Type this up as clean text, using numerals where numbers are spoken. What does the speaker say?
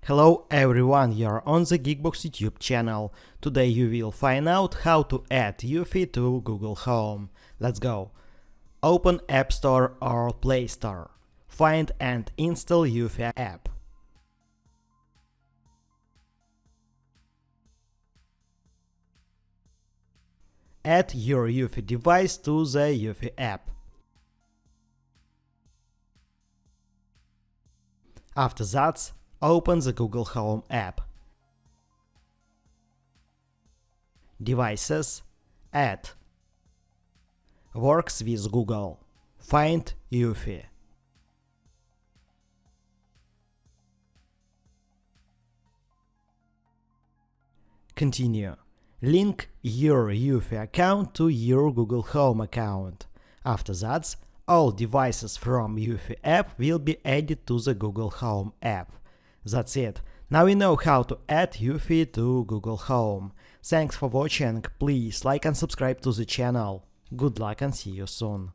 Hello everyone, you're on the GeekBox YouTube channel. Today you will find out how to add Eufy to Google Home. Let's go. Open App Store or Play Store. Find and install Eufy app. Add your Eufy device to the Eufy app. After that, open the Google Home app. Devices, Add. Works with Google. Find Eufy. Continue. Link your Eufy account to your Google Home account. After that, all devices from Eufy app will be added to the Google Home app. That's it. Now we know how to add Eufy to Google Home. Thanks for watching. Please like and subscribe to the channel. Good luck and see you soon.